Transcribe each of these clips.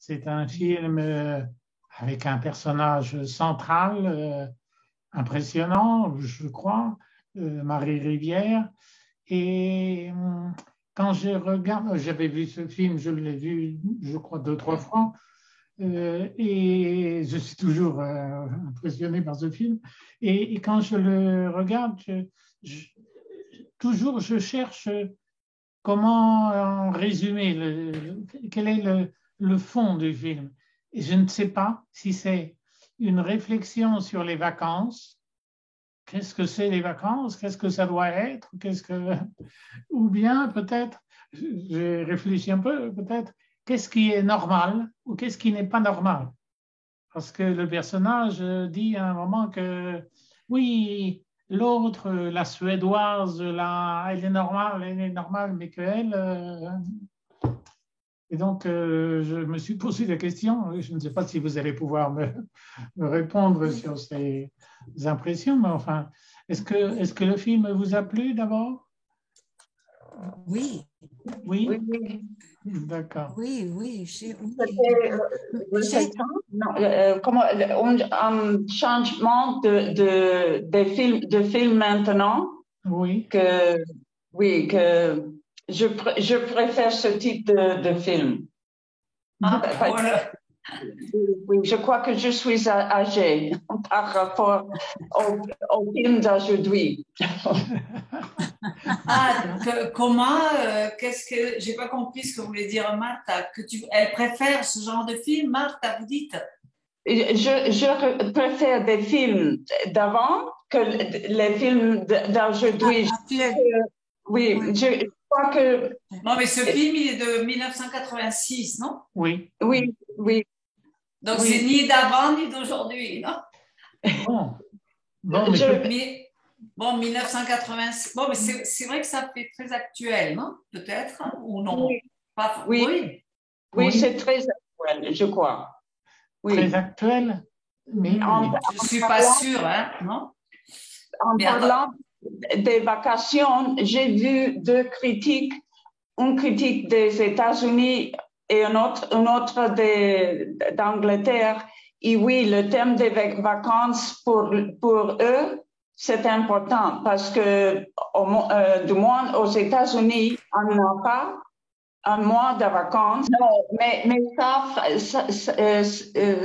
C'est un film avec un personnage central impressionnant, je crois, Marie Rivière. Et quand je regarde, j'avais vu ce film, je l'ai vu, je crois, 2, 3 fois, et je suis toujours impressionné par ce film. Et quand je le regarde, toujours je cherche comment en résumer, quel est le fond du film. Et je ne sais pas si c'est une réflexion sur les vacances. Qu'est-ce que c'est les vacances? Qu'est-ce que ça doit être? Ou bien peut-être, j'ai réfléchi un peu, peut-être, qu'est-ce qui est normal ou qu'est-ce qui n'est pas normal? Parce que le personnage dit à un moment que oui, l'autre, la suédoise, elle est normale, mais qu'elle. Et donc, je me suis posé la question, je ne sais pas si vous allez pouvoir me répondre sur ces impressions, mais enfin, est-ce que le film vous a plu d'abord? Oui. Oui, Oui, oui. d'accord. Oui, oui. Non, un changement de film maintenant Oui, oui, que je préfère ce type de film. Voilà. Oui, je crois que je suis âgée par rapport au film d'aujourd'hui. Comment, qu'est-ce que, j'ai pas compris ce que voulait dire Martha, elle préfère ce genre de film, Martha, vous dites? Je préfère des films d'avant que les films d'aujourd'hui. Oui, Oui. je crois que. Non, mais ce film, il est de 1986, non? oui. Oui, oui. Donc, Oui. c'est ni d'avant ni d'aujourd'hui, non? Bon, mais Bon, 1986. Bon, mais c'est vrai que ça fait très actuel, non? Peut-être, hein, ou non? Oui. Pas, Oui. oui. Oui, c'est très actuel, je crois. Oui. Très actuel. Mais je ne suis pas sûre, hein, non? En parlant des vacations, j'ai vu deux critiques, une critique des États-Unis et une autre d'Angleterre. Et oui, le thème des vacances pour eux, c'est important parce que du moins aux États-Unis, on n'a pas un mois de vacances. Non, mais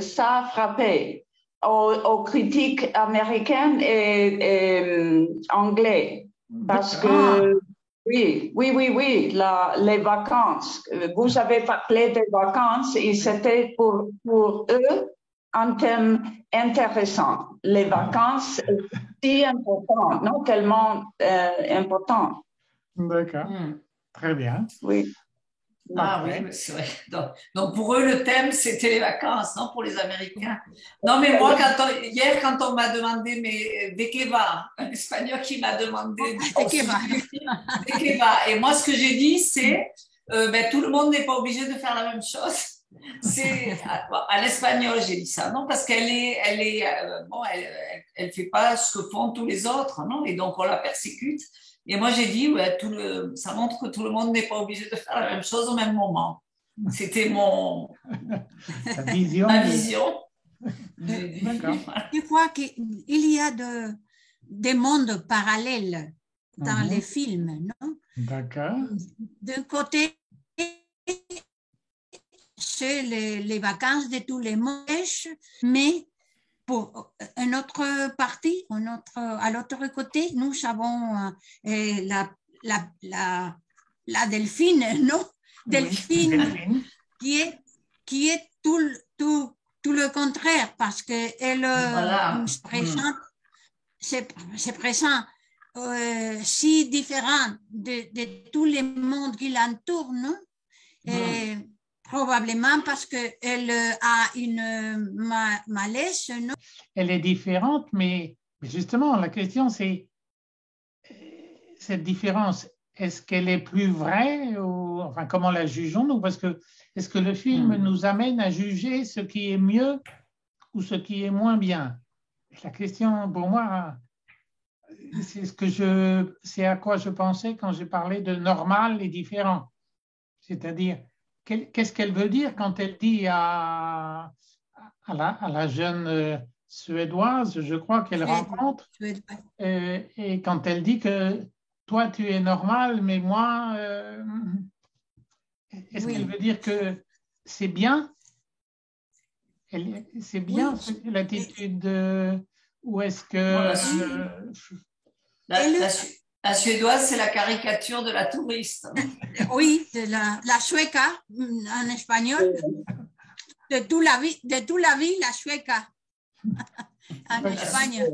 ça a frappé aux critiques américaines et anglais. Parce que, oui, les vacances. Vous avez parlé des vacances et c'était pour eux un thème intéressant. Les vacances, si important, non tellement important. D'accord, très bien. Oui. Ah oui, c'est vrai. Donc, pour eux, le thème, c'était les vacances, non, pour les Américains. Non, mais moi, hier, quand on m'a demandé, mais de qué va, un Espagnol qui m'a demandé de qué va. Et moi, ce que j'ai dit, c'est, tout le monde n'est pas obligé de faire la même chose. C'est à l'espagnol, j'ai dit ça, non, parce elle fait pas ce que font tous les autres, non, et donc on la persécute. Et moi, j'ai dit, ouais, ça montre que tout le monde n'est pas obligé de faire la même chose au même moment. C'était Ta vision. ma vision. D'accord. Je crois qu'il y a des mondes parallèles dans les films, non? D'accord. D'un côté, c'est les vacances de tous les mois, mais pour une autre partie, à l'autre côté, nous avons la Delphine, non? Delphine, qui est tout le contraire, parce qu'elle se présente, c'est présent si différent de tous les mondes qui l'entourent, non? Et probablement parce qu'elle a une malaise, non? Elle est différente, mais justement, la question c'est, cette différence, est-ce qu'elle est plus vraie ou enfin comment la jugeons-nous? Parce que est-ce que le film nous amène à juger ce qui est mieux ou ce qui est moins bien? La question pour moi, c'est à quoi je pensais quand j'ai parlé de normal et différent. C'est-à-dire, qu'est-ce qu'elle veut dire quand elle dit à la jeune Suédoise, je crois qu'elle rencontre, et quand elle dit que toi, tu es normal, mais moi, est-ce qu'elle veut dire que c'est bien? C'est bien l'attitude ou est-ce que... La Suédoise, c'est la caricature de la touriste. Oui, de la sueca en espagnol. De toute la vie, la sueca en Espagne.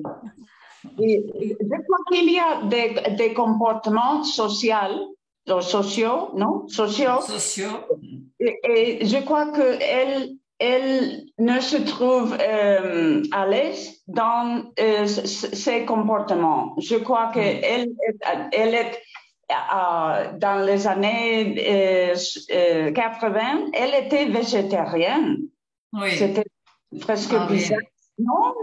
Je crois qu'il y a des comportements sociaux, non? Sociaux. Et je crois qu'elle ne se trouve à l'aise dans ses comportements. Je crois qu'elle est dans les années 80, elle était végétarienne. Oui. C'était presque bizarre. Oui. Non,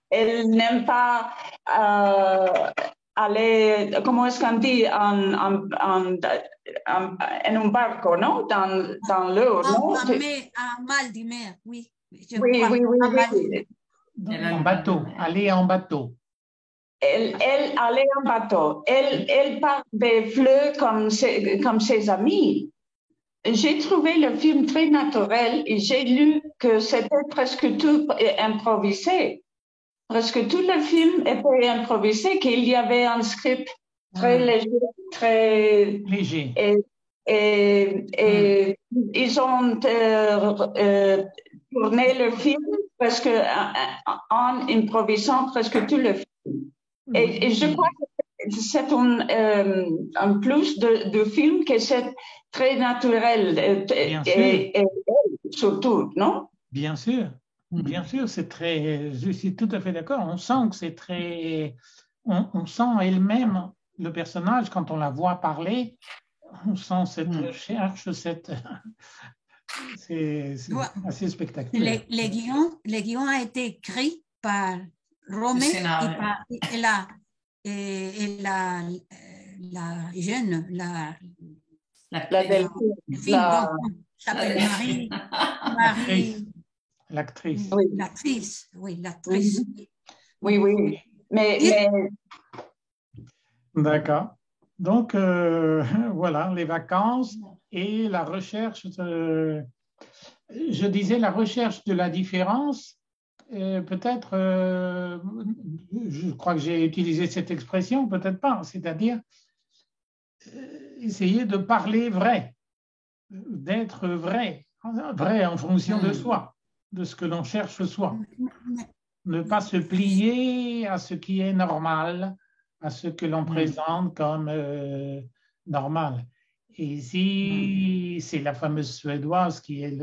elle n'aime pas aller, comment est-ce qu'on dit, en un barco, non? Dans l'eau, non? En mal de mer, oui. Oui. En bateau, aller en bateau. Elle allait en bateau. Elle parle des fleurs comme ses amis. J'ai trouvé le film très naturel et j'ai lu que c'était presque tout improvisé. Presque tout le film était improvisé, qu'il y avait un script très léger, très léger. Et ils ont tourné le film presque en improvisant presque tout le film. Et je crois que c'est un plus de film que c'est très naturel et surtout, non? Bien sûr, c'est très. Je suis tout à fait d'accord. On sent que c'est très. On sent elle-même le personnage quand on la voit parler. On sent cette recherche, c'est assez spectaculaire. Le guion a été écrit par Romé et la jeune, s'appelle Marie. L'actrice. Oui. L'actrice. Oui. Mais... D'accord. Donc, voilà, les vacances et la recherche, je disais la recherche de la différence, peut-être, je crois que j'ai utilisé cette expression, peut-être pas, c'est-à-dire essayer de parler vrai, d'être vrai en fonction de soi, de ce que l'on cherche soi. Ne pas se plier à ce qui est normal, à ce que l'on présente comme normal. Et ici, c'est la fameuse Suédoise qui est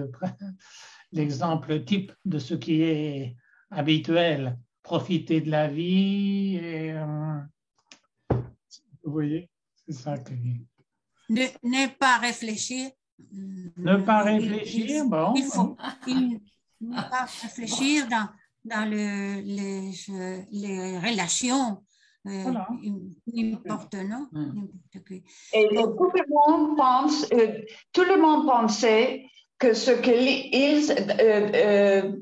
l'exemple type de ce qui est habituel. Profiter de la vie. Et, vous voyez, c'est ça que... Ne pas réfléchir. Ne pas réfléchir, bon. Il faut ne pas réfléchir dans les relations. Voilà. N'importe, non? Et tout le monde pensait que ce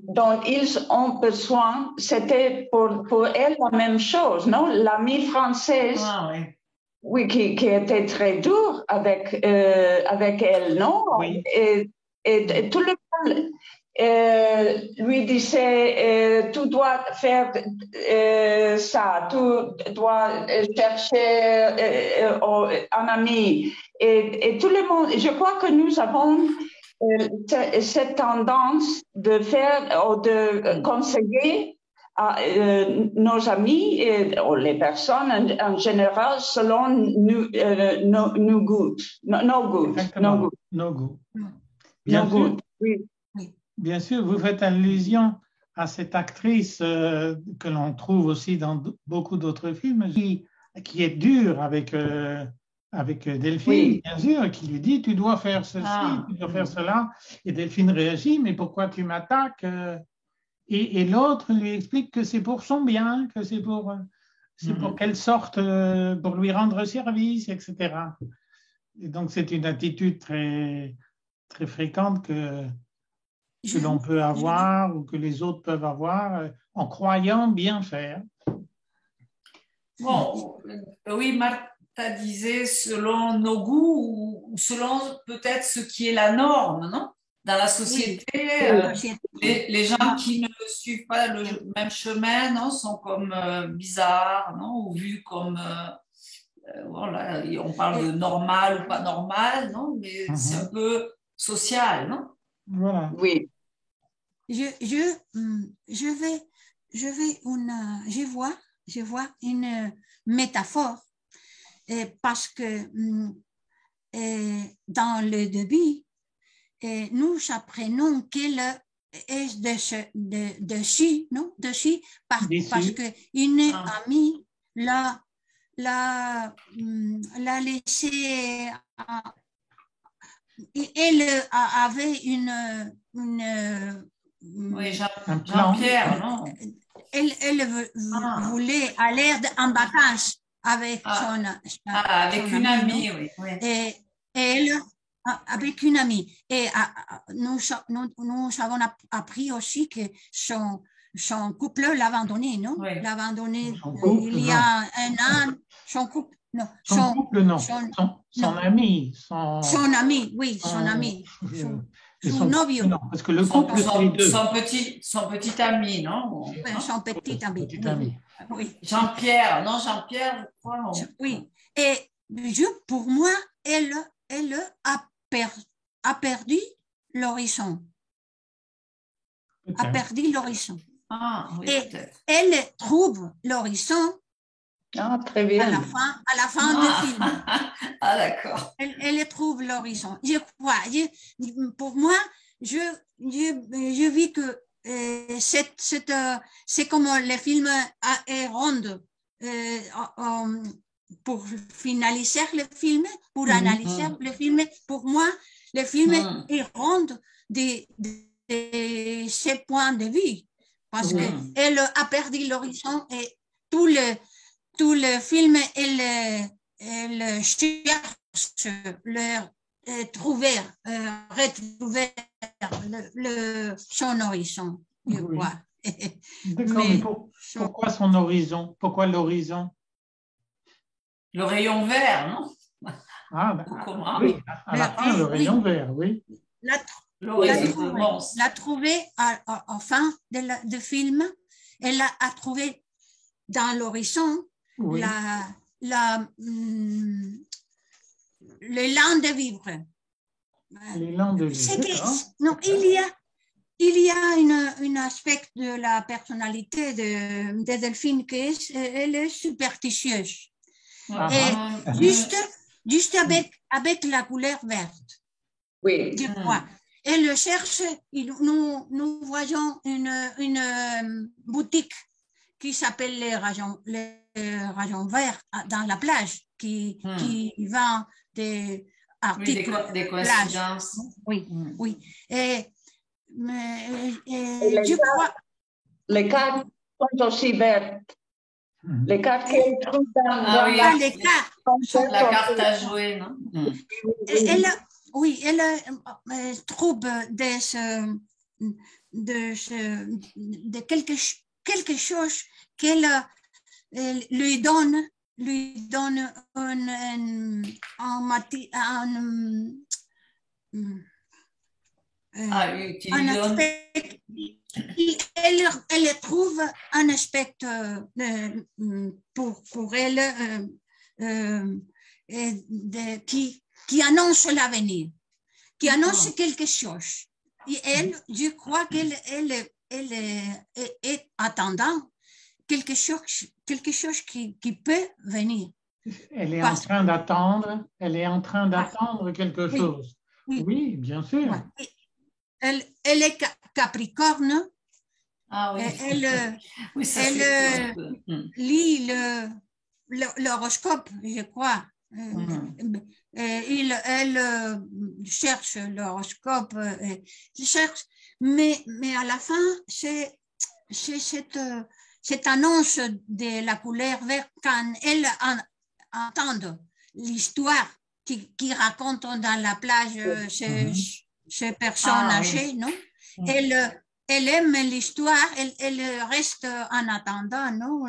dont ils ont besoin, c'était pour elle la même chose, non? L'amie française, oui, qui était très dure avec elle, non? Oui. Et tout le monde lui disait tu dois faire ça, tu dois chercher un ami. Et tout le monde, je crois que nous avons cette tendance de faire ou de conseiller à nos amis ou les personnes en général selon nos goûts. Nos goûts. Bien sûr. Oui. Bien sûr, vous faites allusion à cette actrice que l'on trouve aussi dans beaucoup d'autres films, qui est dure avec Delphine, bien sûr, qui lui dit « tu dois faire ceci, tu dois faire cela ». Et Delphine réagit « mais pourquoi tu m'attaques ?» Et l'autre lui explique que c'est pour son bien, que c'est pour qu'elle sorte, pour lui rendre service, etc. Et donc, c'est une attitude très, très fréquente que l'on peut avoir ou que les autres peuvent avoir en croyant bien faire. Bon, oui, Martha disait selon nos goûts ou selon peut-être ce qui est la norme, non? Dans la société, les gens qui ne suivent pas le même chemin, non, sont comme bizarres, non, ou vus comme, voilà, on parle de normal ou pas normal, non, mais c'est un peu social, non? Voilà. Oui. Je vois une métaphore parce que dans le début, nous apprenons qu'elle est dessus, non? Dessus, parce qu'une amie l'a laissé. Elle avait oui, Jean-Pierre, non? Elle voulait aller en vacances avec avec une amie, oui. Et elle, avec une amie. Et nous avons appris aussi que son couple l'a abandonné, non? Oui. L'a abandonné il y a un an. Son couple, non. Son couple, non. Son ami. Son ami, oui, son ami. Son novio. Non, parce que le couple, c'est les deux. Son petit ami, non? Oui, son petit ami. Oui. Jean-Pierre, non, Jean-Pierre, je crois. Non. Oui. Et pour moi, elle a perdu l'horizon. A perdu l'horizon. Ah, oui, et elle trouve l'horizon très bien. à la fin du film. Ah, d'accord. Elle trouve l'horizon. Je crois. Pour moi, je vis que c'est comme le film est rond. Pour finaliser le film, pour analyser le film, pour moi, le film est rond de ses points de vue. Parce qu'elle a perdu l'horizon et tout le film, elle cherche retrouver son horizon, je crois. D'accord, mais pourquoi son horizon? Pourquoi l'horizon? Le rayon vert, non? Ah, oui, à la fin, le rayon vert, oui. L'a trouvé à la fin du film. Elle a trouvé dans l'horizon l'élan de vivre. L'élan de vivre. Non, il y a un aspect de la personnalité de Delphine elle est superstitieuse. Et juste avec la couleur verte. Oui. Je crois. Elle cherche, nous voyons une boutique qui s'appelle les rayons verts dans la plage, qui vend des articles. Des coïncidences. Oui, oui. Et je crois. Les cartes sont aussi vertes. Les cartes qu'elle trouve dans les cartes. La carte à jouer, non? Elle trouve de quelque chose qu'elle lui donne un aspect. Elle trouve un aspect pour elle qui annonce l'avenir, qui annonce quelque chose. Et elle, je crois qu'elle est attendant quelque chose qui peut venir. Elle est en train d'attendre quelque chose. Oui, bien sûr. Elle est Capricorne. Ah oui. Elle lit l'horoscope, je crois. Elle cherche l'horoscope, mais à la fin, c'est cette annonce de la couleur verte quand elle entend l'histoire qui raconte dans la plage ces personnes âgées, non? Elle aime l'histoire, elle reste en attendant, non?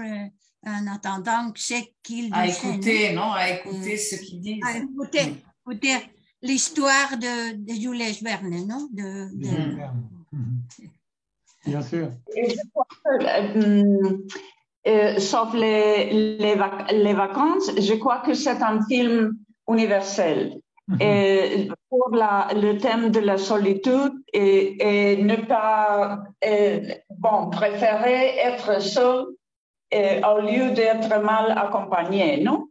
En attendant ce qu'ils disent. À écouter, non? À écouter ce qu'ils disent. À écouter l'histoire de Jules Verne, non? Bien sûr. Et je crois que, sauf les vacances, je crois que c'est un film universel. Et pour le thème de la solitude et ne pas, préférer être seul au lieu d'être mal accompagné, non?